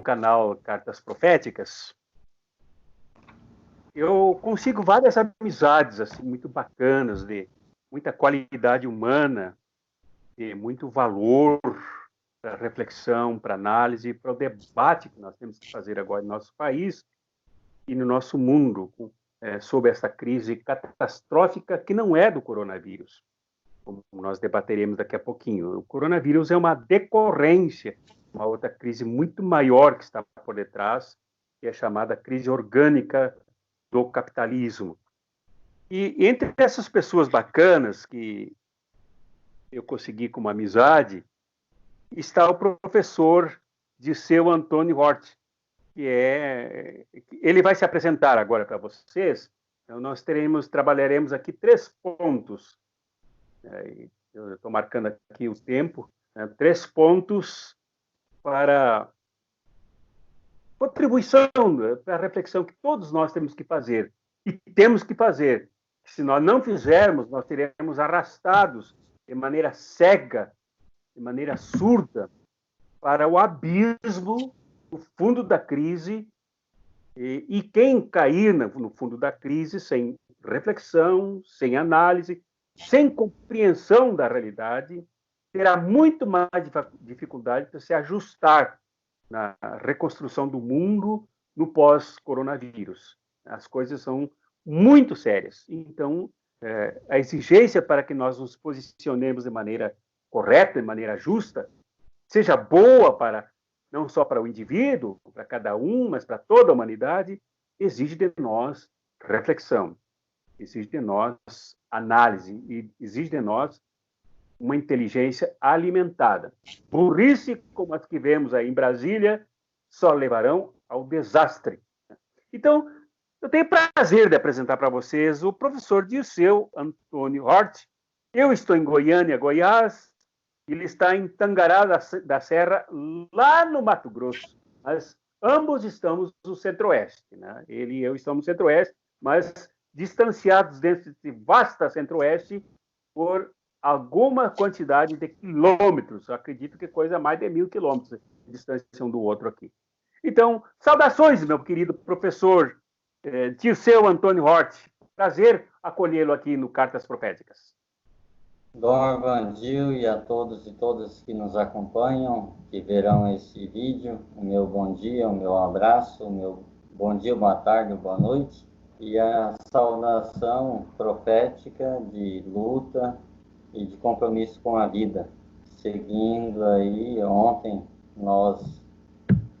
canal Cartas Proféticas, eu consigo várias amizades assim muito bacanas, de muita qualidade humana, de muito valor para reflexão, para análise, para o debate que nós temos que fazer agora no nosso país e no nosso mundo sobre essa crise catastrófica que não é do coronavírus, como nós debateremos daqui a pouquinho. O coronavírus é uma decorrência, uma outra crise muito maior que está por detrás, que é chamada crise orgânica do capitalismo. E entre essas pessoas bacanas que eu consegui como amizade, está o professor Dirceu Antônio Hort, ele vai se apresentar agora para vocês. Então, nós trabalharemos aqui 3 pontos. Eu estou marcando aqui o tempo, 3 pontos para contribuição, para a reflexão que todos nós temos que fazer. E temos que fazer. Se nós não fizermos, nós seremos arrastados de maneira cega, de maneira surda, para o abismo, no fundo da crise, e quem cair no fundo da crise sem reflexão, sem análise, sem compreensão da realidade, terá muito mais dificuldade para se ajustar na reconstrução do mundo no pós-coronavírus. As coisas são muito sérias. Então, a exigência para que nós nos posicionemos de maneira correta, de maneira justa, seja boa não só para o indivíduo, para cada um, mas para toda a humanidade, exige de nós reflexão, exige de nós análise e exige de nós uma inteligência alimentada. Burrice, como as que vemos aí em Brasília, só levarão ao desastre. Então, eu tenho prazer de apresentar para vocês o professor Dirceu Antônio Hort. Eu estou em Goiânia, Goiás, ele está em Tangará da Serra, lá no Mato Grosso. Mas ambos estamos no Centro-Oeste, né? Ele e eu estamos no Centro-Oeste, mas distanciados desse vasta Centro-Oeste por alguma quantidade de quilômetros. Eu acredito que coisa mais de 1.000 quilômetros de distância um do outro aqui. Então, saudações, meu querido professor Dirceu Antônio Hort. Prazer acolhê-lo aqui no Cartas Proféticas. Dom Arvandil e a todos e todas que nos acompanham, que verão esse vídeo, o meu bom dia, o meu abraço, o meu bom dia, boa tarde, boa noite, e a saudação profética de luta e de compromisso com a vida. Seguindo aí, ontem nós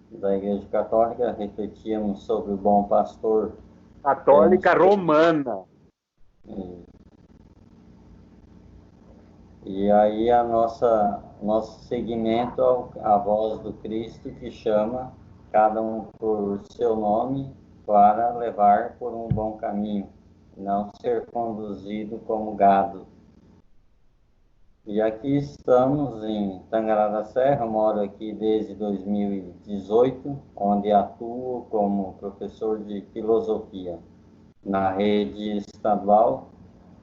da Igreja Católica refletíamos sobre o bom pastor. Católica romana. E aí nosso seguimento à voz do Cristo, que chama cada um por seu nome para levar por um bom caminho, não ser conduzido como gado. E aqui estamos em Tangará da Serra, moro aqui desde 2018, onde atuo como professor de filosofia na rede estadual.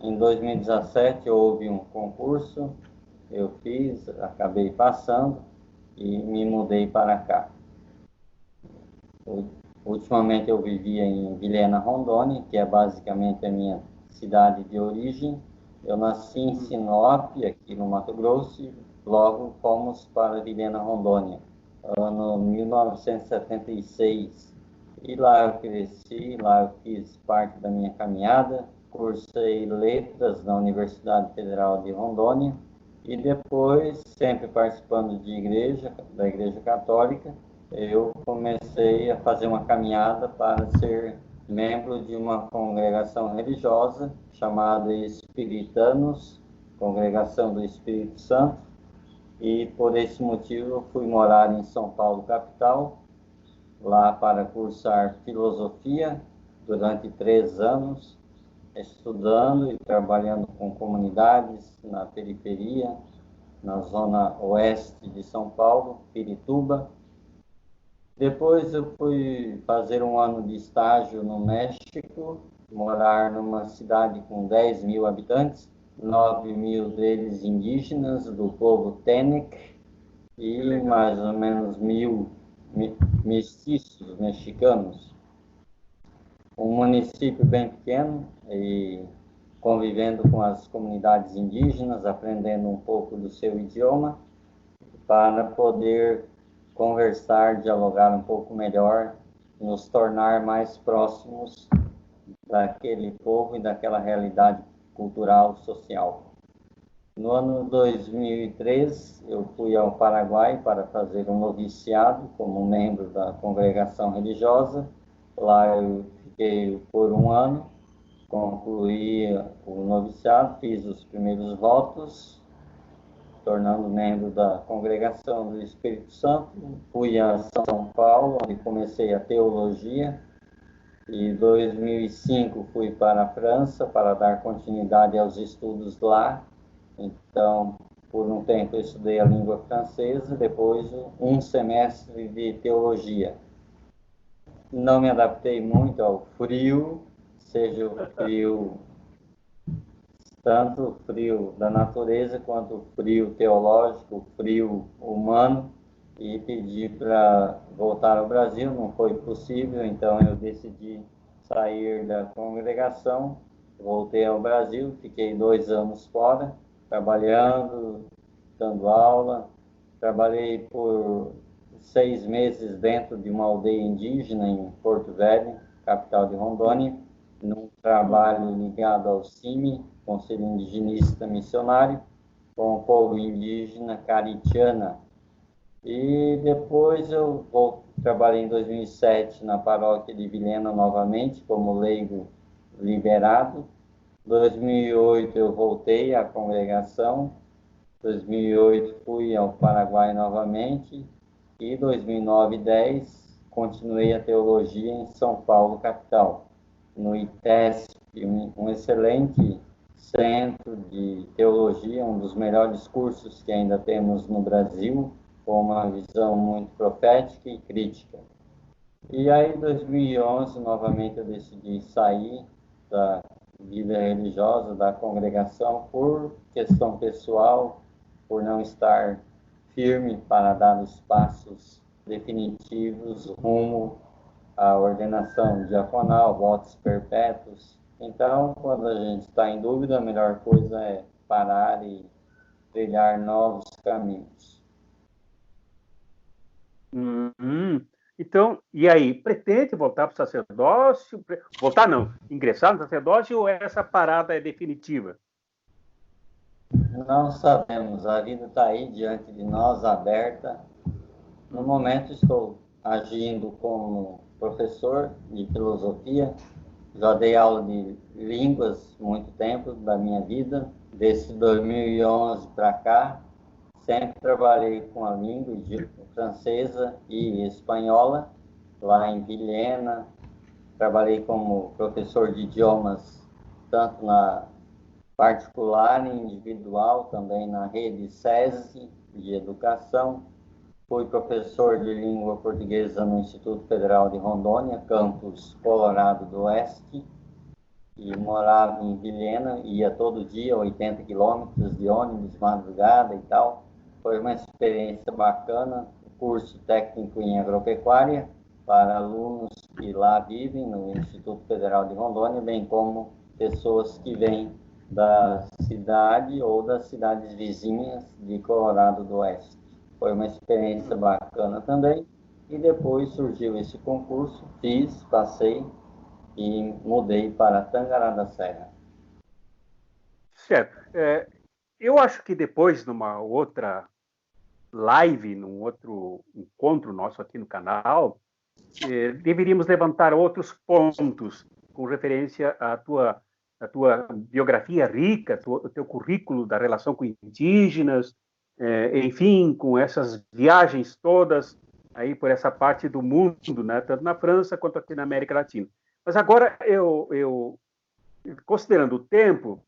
Em 2017 houve um concurso, eu fiz, acabei passando e me mudei para cá. Ultimamente eu vivia em Vilhena, Rondônia, que é basicamente a minha cidade de origem. Eu nasci em Sinop, aqui no Mato Grosso, e logo fomos para Vilhena, Rondônia, ano 1976. E lá eu cresci, lá eu fiz parte da minha caminhada. Cursei letras na Universidade Federal de Rondônia e depois, sempre participando da Igreja Católica, eu comecei a fazer uma caminhada para ser membro de uma congregação religiosa chamada Espiritanos, Congregação do Espírito Santo, e por esse motivo eu fui morar em São Paulo, capital, lá para cursar filosofia durante 3 anos, estudando e trabalhando com comunidades na periferia, na zona oeste de São Paulo, Pirituba. Depois eu fui fazer um ano de estágio no México, morar numa cidade com 10.000 habitantes, 9.000 deles indígenas, do povo Tenec, e mais ou menos 1.000 mestiços mexicanos. Um município bem pequeno e convivendo com as comunidades indígenas, aprendendo um pouco do seu idioma, para poder conversar, dialogar um pouco melhor, nos tornar mais próximos daquele povo e daquela realidade cultural, social. No ano 2003, eu fui ao Paraguai para fazer um noviciado como membro da congregação religiosa. Lá eu fiquei por um ano, concluí o noviciado, fiz os primeiros votos, tornando membro da congregação do Espírito Santo. Fui a São Paulo, onde comecei a teologia. E em 2005 fui para a França para dar continuidade aos estudos lá. Então, por um tempo eu estudei a língua francesa, depois um semestre de teologia. Não me adaptei muito ao frio, seja o frio, tanto o frio da natureza quanto o frio teológico, o frio humano, e pedi para voltar ao Brasil, não foi possível, então eu decidi sair da congregação, voltei ao Brasil, fiquei 2 anos fora, trabalhando, dando aula. Trabalhei por 6 meses dentro de uma aldeia indígena em Porto Velho, capital de Rondônia, num trabalho ligado ao CIMI, Conselho Indigenista Missionário, com o povo indígena Caritiana. E depois trabalhei em 2007 na paróquia de Vilhena novamente, como leigo liberado. Em 2008 eu voltei à congregação, 2008 fui ao Paraguai novamente e 2009 e 2010 continuei a teologia em São Paulo, capital, no ITESP, um excelente centro de teologia, um dos melhores cursos que ainda temos no Brasil, com uma visão muito profética e crítica. E aí, em 2011, novamente eu decidi sair da vida religiosa, da congregação, por questão pessoal, por não estar firme para dar os passos definitivos rumo à ordenação diaconal, votos perpétuos. Então, quando a gente está em dúvida, a melhor coisa é parar e trilhar novos caminhos. Então, e aí, pretende voltar para o sacerdócio? Voltar não, ingressar no sacerdócio, ou essa parada é definitiva? Não sabemos, a vida está aí diante de nós, aberta. No momento estou agindo como professor de filosofia, já dei aula de línguas muito tempo da minha vida, desde 2011 para cá, sempre trabalhei com a língua francesa e espanhola, lá em Vilhena. Trabalhei como professor de idiomas, tanto na particular e individual, também na rede SESI de educação. Fui professor de língua portuguesa no Instituto Federal de Rondônia, campus Colorado do Oeste, e morava em Vilhena, ia todo dia, 80 quilômetros de ônibus, madrugada e tal. Foi uma experiência bacana, curso técnico em agropecuária para alunos que lá vivem no Instituto Federal de Rondônia, bem como pessoas que vêm da cidade ou das cidades vizinhas de Colorado do Oeste. Foi uma experiência bacana também. E depois surgiu esse concurso, fiz, passei e mudei para Tangará da Serra. Certo. Eu acho que depois, numa outra live, num outro encontro nosso aqui no canal, deveríamos levantar outros pontos com referência à tua biografia rica, o teu currículo da relação com indígenas, enfim, com essas viagens todas aí por essa parte do mundo, né, tanto na França quanto aqui na América Latina. Mas agora, considerando o tempo,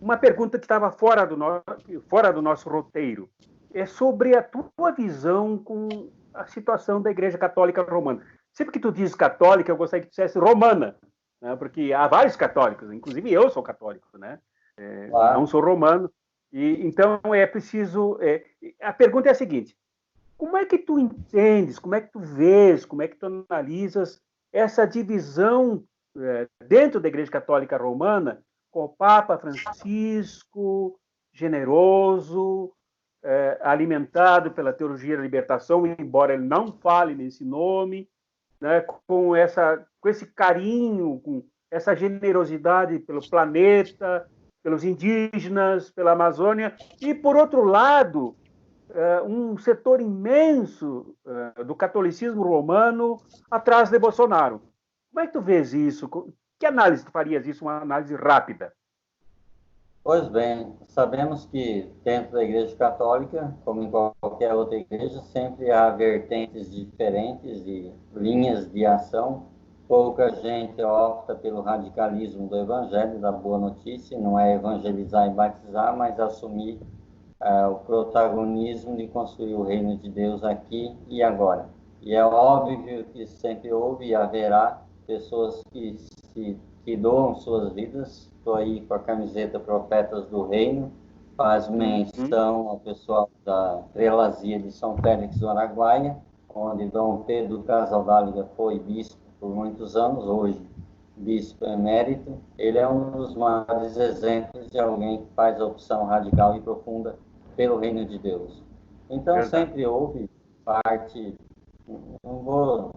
uma pergunta que estava fora do nosso roteiro é sobre a tua visão com a situação da Igreja Católica Romana. Sempre que tu dizes católica, eu gostaria que tu dissesse romana, né? Porque há vários católicos, inclusive eu sou católico, né? Claro. Não sou romano. E então é preciso. A pergunta é a seguinte: Como é que tu entendes, como é que tu vês, como é que tu analisas essa divisão dentro da Igreja Católica Romana, com o Papa Francisco, generoso, alimentado pela teologia da libertação, embora ele não fale nesse nome, né, com esse carinho, com essa generosidade pelo planeta, pelos indígenas, pela Amazônia, e, por outro lado, um setor imenso do catolicismo romano atrás de Bolsonaro. Como é que tu vês isso? Que análise tu farias isso, uma análise rápida? Pois bem, sabemos que dentro da Igreja Católica, como em qualquer outra igreja, sempre há vertentes diferentes e linhas de ação. Pouca gente opta pelo radicalismo do Evangelho, da boa notícia, não é evangelizar e batizar, mas assumir o protagonismo de construir o reino de Deus aqui e agora. E é óbvio que sempre houve e haverá pessoas que doam suas vidas. Estou aí com a camiseta Profetas do Reino, faz menção ao pessoal da prelazia de São Félix do Araguaia, onde Dom Pedro Casaldáliga foi bispo por muitos anos, hoje bispo emérito. Ele é um dos maiores exemplos de alguém que faz a opção radical e profunda pelo reino de Deus. Então, Verdade. sempre houve parte, não vou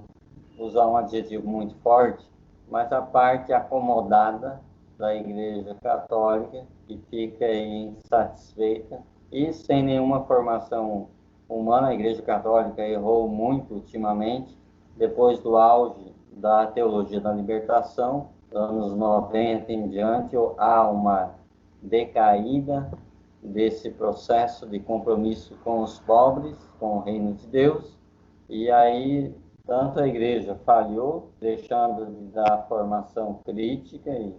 usar um adjetivo muito forte, mas a parte acomodada da Igreja Católica, que fica insatisfeita e sem nenhuma formação humana. A Igreja Católica errou muito ultimamente, depois do auge da teologia da libertação, anos 90 em diante, há uma decaída desse processo de compromisso com os pobres, com o reino de Deus, e aí tanto a igreja falhou, deixando de dar formação crítica e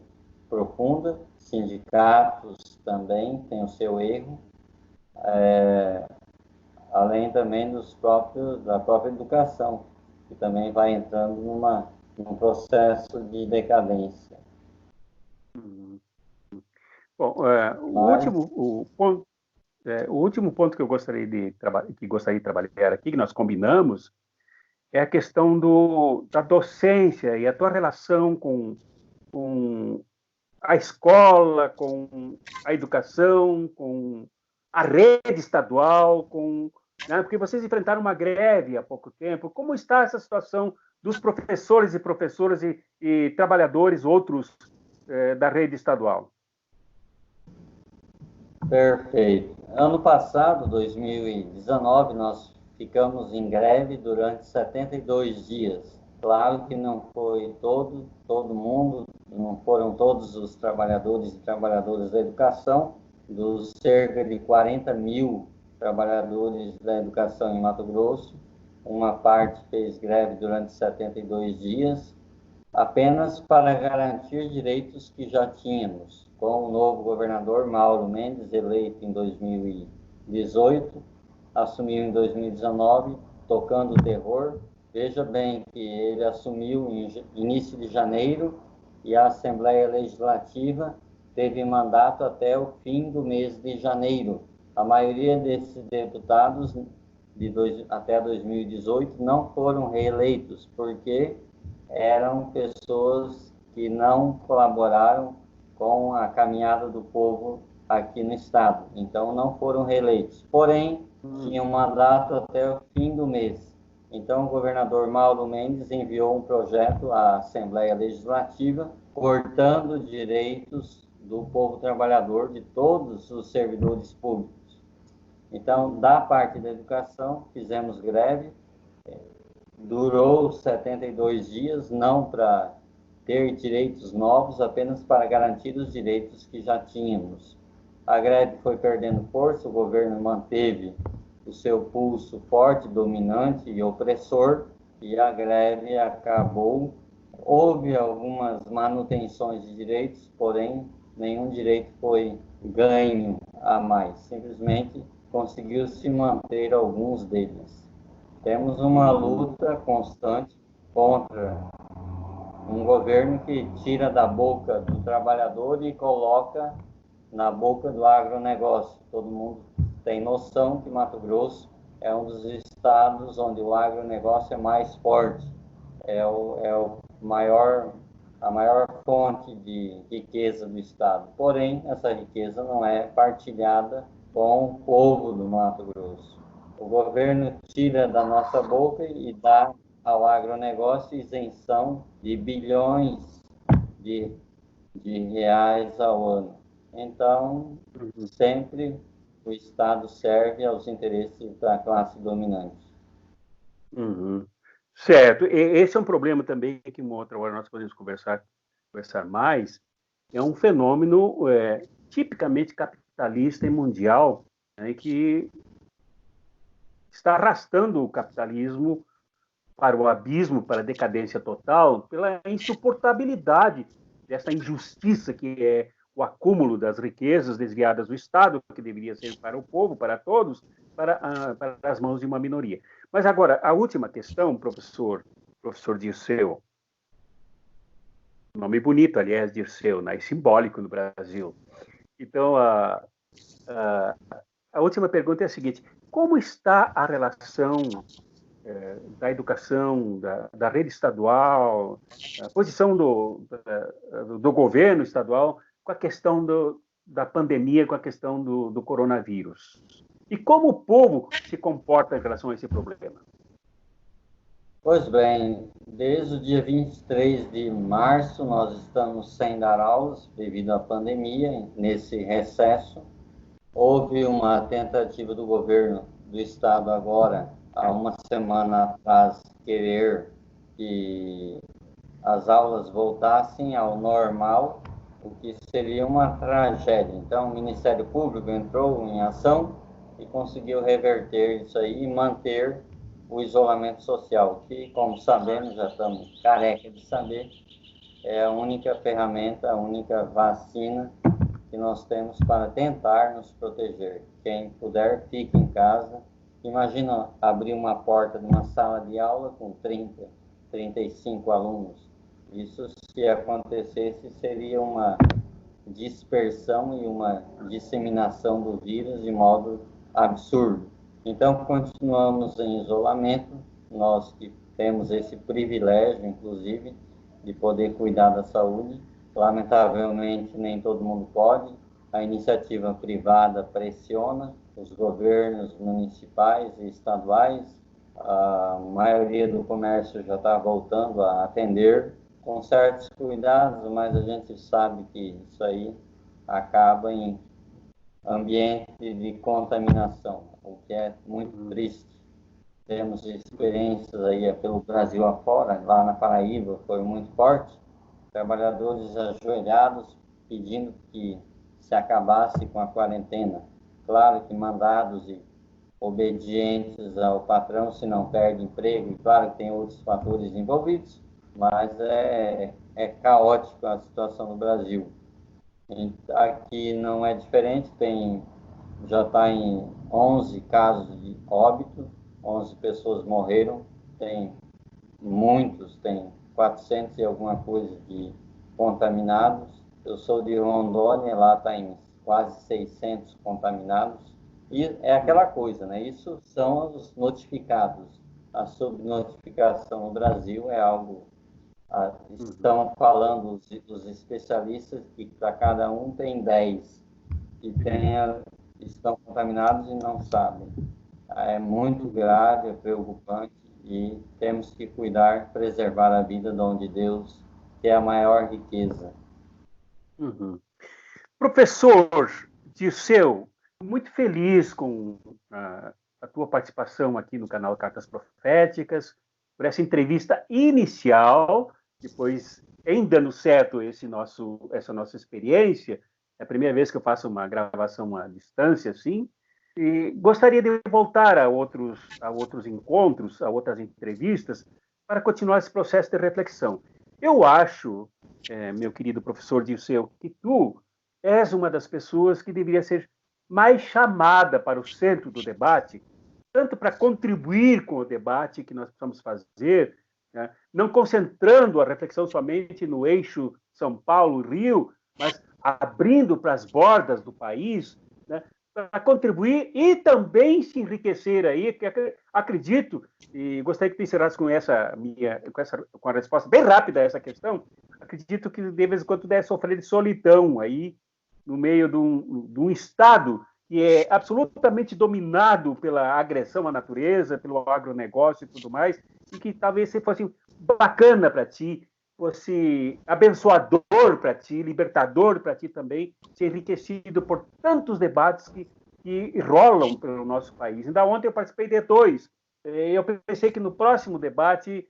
profunda, sindicatos também têm o seu erro, além também da própria educação, que também vai entrando num processo de decadência. Bom, Mas, o último ponto que eu gostaria de trabalhar aqui, que nós combinamos, é a questão da docência e a tua relação com a escola, com a educação, com a rede estadual, né, porque vocês enfrentaram uma greve há pouco tempo. Como está essa situação dos professores e professoras e trabalhadores outros da rede estadual? perfeito. Ano passado, 2019, nós ficamos em greve durante 72 dias. Claro que não foi todo mundo, não foram todos os trabalhadores e trabalhadoras da educação, dos cerca de 40 mil trabalhadores da educação em Mato Grosso. Uma parte fez greve durante 72 dias, apenas para garantir direitos que já tínhamos, com o novo governador Mauro Mendes, eleito em 2018, assumiu em 2019, tocando o terror. Veja bem que ele assumiu em início de janeiro e a Assembleia Legislativa teve mandato até o fim do mês de janeiro. A maioria desses deputados até 2018 não foram reeleitos, porque eram pessoas que não colaboraram com a caminhada do povo aqui no estado, então não foram reeleitos. Porém, tinham mandato até o fim do mês. Então, o governador Mauro Mendes enviou um projeto à Assembleia Legislativa cortando direitos do povo trabalhador, de todos os servidores públicos. Então, da parte da educação, fizemos greve, durou 72 dias, não para ter direitos novos, apenas para garantir os direitos que já tínhamos. A greve foi perdendo força, o governo manteve o seu pulso forte, dominante e opressor, e a greve acabou. Houve algumas manutenções de direitos, porém nenhum direito foi ganho a mais, simplesmente conseguiu se manter alguns deles. Temos uma luta constante contra um governo que tira da boca do trabalhador e coloca na boca do agronegócio. Todo mundo tem noção que Mato Grosso é um dos estados onde o agronegócio é mais forte, a maior fonte de riqueza do estado. Porém, essa riqueza não é partilhada com o povo do Mato Grosso. O governo tira da nossa boca e dá ao agronegócio isenção de bilhões de reais ao ano. Então, sempre o Estado serve aos interesses da classe dominante. Uhum. Certo. Esse é um problema também que uma outra hora nós podemos conversar mais. É um fenômeno tipicamente capitalista e mundial, né, que está arrastando o capitalismo para o abismo, para a decadência total, pela insuportabilidade dessa injustiça que é o acúmulo das riquezas desviadas do Estado, que deveria ser para o povo, para todos, para as mãos de uma minoria. Mas agora, a última questão, professor Dirceu, nome bonito, aliás, Dirceu, né? Simbólico no Brasil. Então, a última pergunta é a seguinte: como está a relação da educação, da rede estadual, a posição do governo estadual com a questão da pandemia, com a questão do coronavírus? E como o povo se comporta em relação a esse problema? Pois bem, desde o dia 23 de março nós estamos sem dar aulas devido à pandemia, nesse recesso. Houve uma tentativa do governo do estado agora, há uma semana atrás, querer que as aulas voltassem ao normal, o que seria uma tragédia. Então, o Ministério Público entrou em ação e conseguiu reverter isso aí e manter o isolamento social, que, como sabemos, já estamos careca de saber, é a única ferramenta, a única vacina que nós temos para tentar nos proteger. Quem puder, fique em casa. Imagina abrir uma porta de uma sala de aula com 30, 35 alunos. Isso, se acontecesse, seria uma dispersão e uma disseminação do vírus de modo absurdo. Então, continuamos em isolamento, nós que temos esse privilégio, inclusive, de poder cuidar da saúde. Lamentavelmente, nem todo mundo pode. A iniciativa privada pressiona os governos municipais e estaduais. A maioria do comércio já está voltando a atender com certos cuidados, mas a gente sabe que isso aí acaba em ambiente de contaminação, o que é muito triste. Temos experiências aí pelo Brasil afora, lá na Paraíba foi muito forte, trabalhadores ajoelhados pedindo que se acabasse com a quarentena. Claro que mandados e obedientes ao patrão, se não perde emprego, e claro que tem outros fatores envolvidos, mas é caótico a situação no Brasil. Aqui não é diferente, já está em 11 casos de óbito, 11 pessoas morreram, tem 400 e alguma coisa de contaminados. Eu sou de Rondônia, lá está em quase 600 contaminados. E é aquela coisa, né? Isso são os notificados. A subnotificação no Brasil é algo... Estão falando os especialistas que para cada um tem 10 e estão contaminados e não sabem. É muito grave, é preocupante e temos que cuidar, preservar a vida de onde Deus, que é a maior riqueza. Uhum. Professor Dirceu, muito feliz com a tua participação aqui no canal Cartas Proféticas, por essa entrevista inicial, depois, em dando certo essa nossa experiência, é a primeira vez que eu faço uma gravação à distância, assim, e gostaria de voltar a outros encontros, a outras entrevistas, para continuar esse processo de reflexão. Eu acho, meu querido professor Dirceu, que tu és uma das pessoas que deveria ser mais chamada para o centro do debate, tanto para contribuir com o debate que nós precisamos fazer, né? Não concentrando a reflexão somente no eixo São Paulo-Rio, mas abrindo para as bordas do país, né? para contribuir e também se enriquecer aí, que acredito, e gostaria que tu encerrasse com a resposta bem rápida a essa questão, acredito que de vez em quando tu deve sofrer de solidão aí, no meio de um estado que é absolutamente dominado pela agressão à natureza, pelo agronegócio e tudo mais, e que talvez fosse bacana para ti, fosse abençoador para ti, libertador para ti também, ser enriquecido por tantos debates que rolam pelo nosso país. Ainda ontem eu participei de 2. Eu pensei que no próximo debate,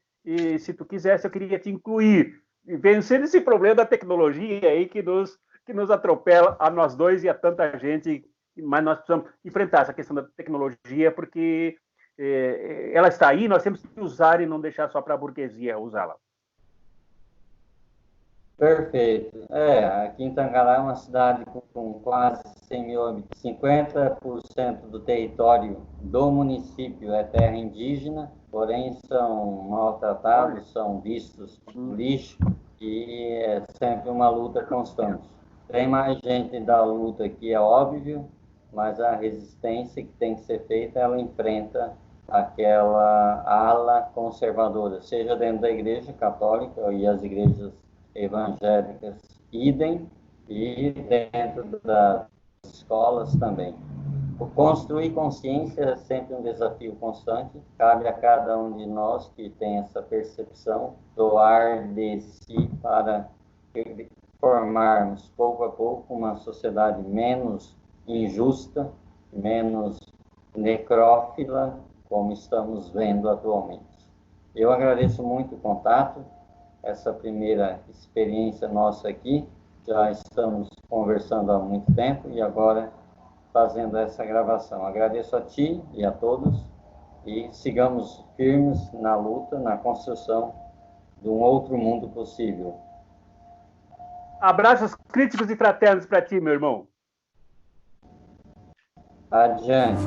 se tu quisesse, eu queria te incluir, vencendo esse problema da tecnologia aí que nos atropela a nós dois e a tanta gente, mas nós precisamos enfrentar essa questão da tecnologia, porque ela está aí, nós temos que usar e não deixar só para a burguesia usá-la. Perfeito. Aqui em Tangará é uma cidade com quase 100 mil habitantes. 50% do território do município é terra indígena, porém são maltratados, são vistos como lixo e é sempre uma luta constante. Tem mais gente da luta que é óbvio, mas a resistência que tem que ser feita, ela enfrenta aquela ala conservadora, seja dentro da igreja católica e as igrejas evangélicas, idem, e dentro das escolas também. Construir consciência é sempre um desafio constante, cabe a cada um de nós que tem essa percepção, doar de si para formarmos pouco a pouco uma sociedade menos injusta, menos necrófila, como estamos vendo atualmente. Eu agradeço muito o contato, essa primeira experiência nossa aqui, já estamos conversando há muito tempo e agora fazendo essa gravação. Agradeço a ti e a todos e sigamos firmes na luta, na construção de um outro mundo possível. Abraços críticos e fraternos para ti, meu irmão. Adiante.